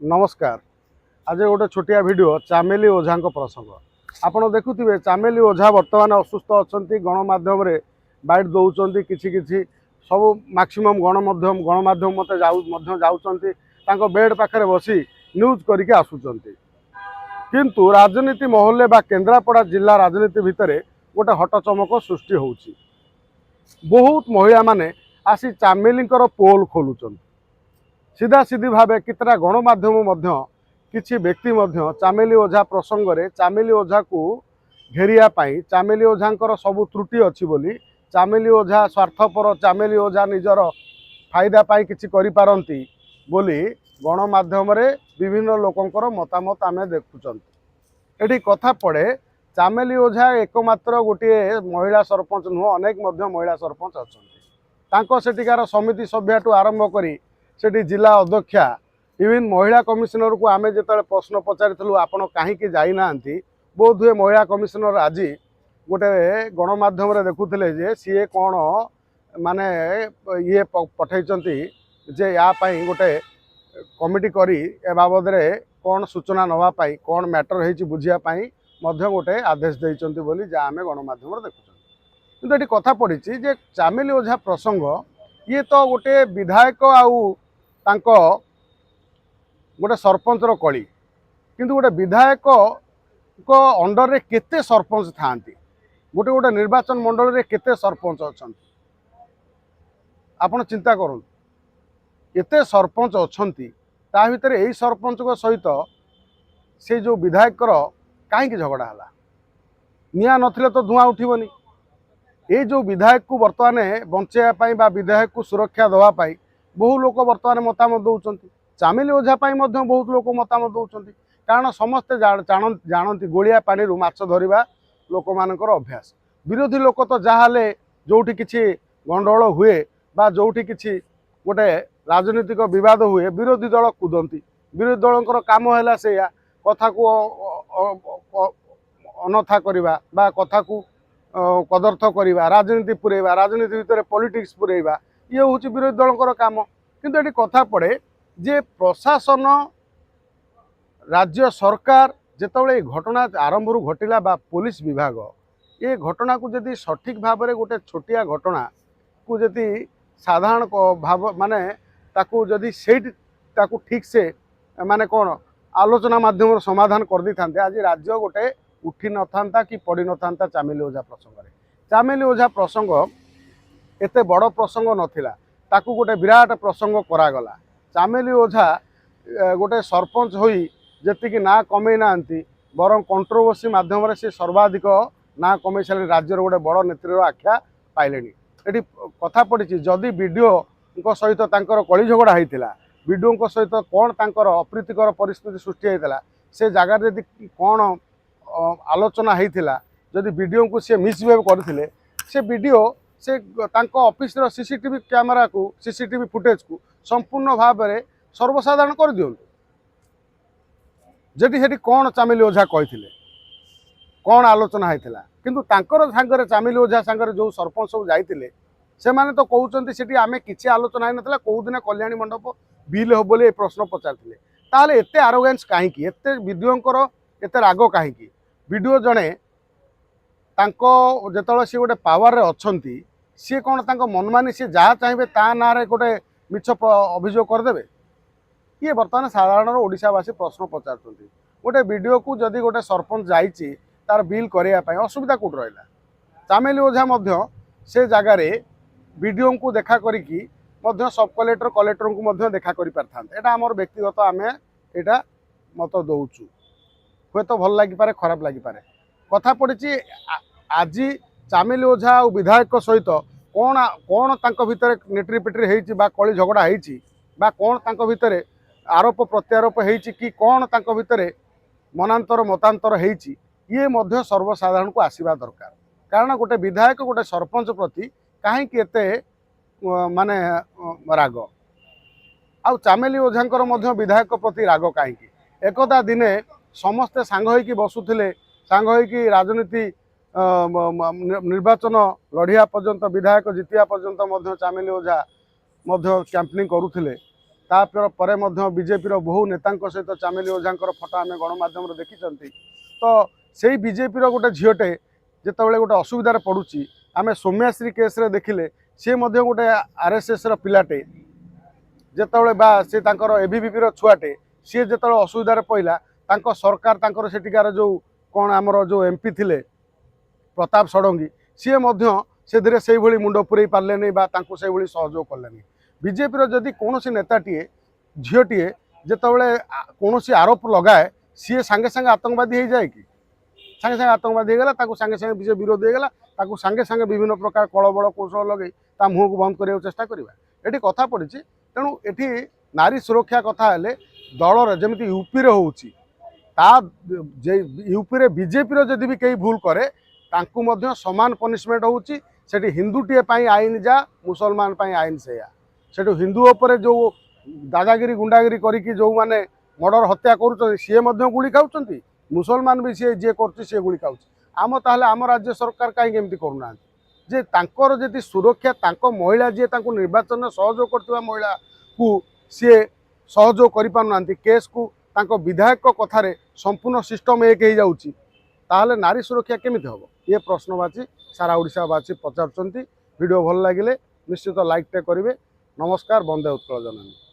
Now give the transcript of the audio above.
नमस्कार। आज गोटे छोटिया वीडियो चामेली ओझा प्रसंग आपड़ देखुवे। चामेली ओझा बर्तमान असुस्थ अच्छा गणमाध्यम बैट दौरान कि सब मैक्सिमम गणमाध्यम मत जाऊँ बेड पाखे बसी न्यूज करके आसुंच किंतु राजनीति महल बा केन्द्रापड़ा जिला राजनीति भितर गोटे हटचमक सृष्टि होउची। बहुत महिला माने आसी चामेली पोल खोलुचंती सीधा सीधी भाव कितना गणमाध्यम किछि व्यक्ति चामेली ओझा प्रसंग रे चामेली ओझा को घेरिया पाई चामेली ओझांकर सब त्रुटि अच्छी बोली चामेली ओझा स्वार्थपर चामेली ओझा निजर फायदा पाई किछि करि पारंती बोली गणमाध्यम रे विभिन्न लोकंकर मतामत आमे देखुचंती। एठी कथा पड़े चामेली ओझा एकमात्र गोटे महिला सरपंच नुह अनेक महिला सरपंच अछंती। तांको सेटिकार समिति सभ्यठू आरंभ करी सेठी जिला अध्यक्षा इवन महिला कमिशनर को आमे जेतले प्रश्न पचारिथलु आपण काहीकि जाई नांती बोध हुए महिला कमिशनर आज गोटे गणमाध्यम रे देखुथिले जे सीए कोन माने ये पठाइचंती जे या पई गोटे कमिटी करी ए बाबद रे कोन सूचना नवा पाई कोन मैटर हेची बुझिया पाई मध्य गोटे आदेश देइचंती बोली जा आमे गणमाध्यम रे देखुछन। किंतु एठी कथा पड़िछि जे चामेली ओझा प्रसंग ये तो गोटे विधायक आउ तांको गोटे सरपंचर कली किंतु गोटे विधायक को अंडर रे केते सरपंच थांती गोटे गोटे निर्वाचन मंडल रे केते सरपंच अछंती आपण चिंता करन केते सरपंच अछंती ता भितर एई सरपंच को सहित से जो विधायक कहीं झगड़ा हला निया नथिले तो धुआं उठिबनी। ये जो विधायक को बर्तमान बंचाइवाई विधायक को सुरक्षा देवाई बहु लोक बर्तमान मतामत दौरान चामेली ओझा बहुत लोक मतामत दौरान कारण समस्ते जानती गोलिया पानी माछ धरिबा लोक मानकर अभ्यास। विरोधी लोक तो जहाँ जोठी किछि गंडगोल हुए बा जोठी किछि गोटे राजनीतिक विवाद हुए विरोधी दल कूदती। विरोधी दलकर काम है से कथा को अनथा करवा बा कथा को कदर्थ करवा राजनीति पुरेवा राजनीति भितर पॉलिटिक्स पुरेवा ये हूँ विरोधी दलकर काम। किंतु ये कथा पड़े जे प्रशासन राज्य सरकार जितेबाला घटना आरंभ घटिला बा पुलिस विभाग ये घटना को जदि सठिक भाव में गोटे छोटिया घटना को जदि साधारण भाव माने ताकू जदि ताकू ठीक से माने कौन आलोचना माध्यम समाधान कर दी था आज राज्य गोटे उठी न था कि पड़ न था। चामेली ओझा प्रसंग चामेली ओझा प्रसंग एते बड़ प्रसंग नथिला ताकू गोटे विराट प्रसंग करागला। चामेली ओझा गोटे सरपंच होई जेतिकी ना कमे नांती बरं कंट्रोवर्सी माध्यम से सर्वाधिक ना कमे सारे राज्य गोटे बड़ नेत्री आख्या पाइले। ये कथा पड़ी जदि बीडीओ सहित कली झगड़ा होता बीडीओ सहित कौन तांकर अप्रीतिकर परिस्थिति सृष्टि होता से जगार यदि कौन आलोचना होता जदि बीडीओ को सी मिसबिहेव करते से बीडीओ से ऑफिस सीसीटीवी कैमेरा को सीसीटीवी फुटेज को संपूर्ण भाव में सर्वसाधारण कर दिंतु जेटी सेठी कौन चामेली ओझा कही कौन आलोचना होता किंतु तांकर सांगरे चामेली ओझा सांगरे जो सरपंच सब जाइतिले से माने तो कहउचंती सेठी आमे किछि आलोचना है नथला कोउ दिन कल्याणी मंडप बिल हो बोले प्रश्न पचारथिले ताले एते आरोगेंस काहे की एते वीडियोंकर एते राग काहे की वीडियो जणे तांको जेतळे से गोटे पावर रे अछंती सी कौन तांको मनमानी सी जहाँ चाहिए ता ना रे गोटे मिछ अभियोग करदेवे। ये बर्तमान साधारण ओडिशावासी प्रश्न पचारुଛନ୍ତି गोटे वीडियो को जदि गोटे सरपंच जाइछि तार बिल करने असुविधा कौट रहा। चामेली ओझा मध्य से जगार वीडियो को देखा करिकी सब कलेक्टर को देखा कर पारिथांते। एटा हमर व्यक्तिगत आमे एटा मत दौचु हे तो भल लगिपारे खराब लगिपारे। कथा पड़ी आज चामेली ओझा और विधायक सहित कौन कौन तांको भितर नेट्री पेट्री होइछि बा कली झगड़ा होइछि बा कौन तांको भितर आरोप प्रत्यारोप होइछि कि कौन तांको भितर मनांतर मतांतर होइछि ये मध्य सर्वसाधारण को आसीबा दरकार। कारण गोटे विधायक गोटे सरपंच प्रति कहीं एते माने राग आउ चामेली ओझांकर मध्य विधायक प्रति राग कहीं एकदा दिने समस्ते सांग होइकी बसुथिले सांग होइकी राजनीति निर्वाचन लढ़िया पर्यंत विधायक जितिया पर्यंत चामेली ओझा कैंपेनिंग करुथिले तापर बीजेपी बहु नेता सहित चामेली ओझांकर फटो आम गणमाध्यम देखी तो से बीजेपी गोटे झीटे जिते गोटे असुविधार पड़ुची आम सौम्याश्री केस रे देखिले सी गोटे आरएसएस पिलाटे जिते बा सी एबीवीपी छुआटे सी जो असुविधार पड़ा सरकार सेठिकार जो कौन आमर जो एमपी थिले प्रताप षडंगी सी से से मुंड पुरई पारे नहीं से सहयोग कले बीजेपी जदि कौन नेताटीए झीटीए जिते कौन आरोप लगाए सी सांगे सांगे आतंकवादी हो जाए कि सांगे सांगे आतंकवादी होगला सांगे सांगे बीजे विरोधी होगला सांगे सांगे विभिन्न प्रकार कलबल कौशल लगे मुँह को बंद करने चेष्टा करवा ये कथा पड़ी तेणु ये नारी सुरक्षा कथा दलर जमी यूपी होची यूपी रे बीजेपी जदि भी कहीं भूल करे तांकु समान पनिशमेंट होची सेठी हिंदूटीए आईन जा मुसलमान आईन से हिंदू उपर जो दादागिरी गुंडागिरी करी जो माने मर्डर हत्या कर सी गुली खाऊँ मुसलमान भी सी जी कर गुली खाऊँ आम ताहले आम राज्य सरकार कहीं एमती करूना जे तांकर जदि सुरक्षा तांको महिला जी निर्वाचन सहयोग करथिबा महिला को सी सहयोग करि पारुना केस को तांको विधायक कथार संपूर्ण सिस्टम एक हो जाउची ताहले नारी सुरक्षा केमिति हबो ये प्रश्नवाची सारा ओडिशावासी पचारुचंती वीडियो भल लागिले निश्चित लाइक टे करेंगे नमस्कार वंदे उत्कल जननी।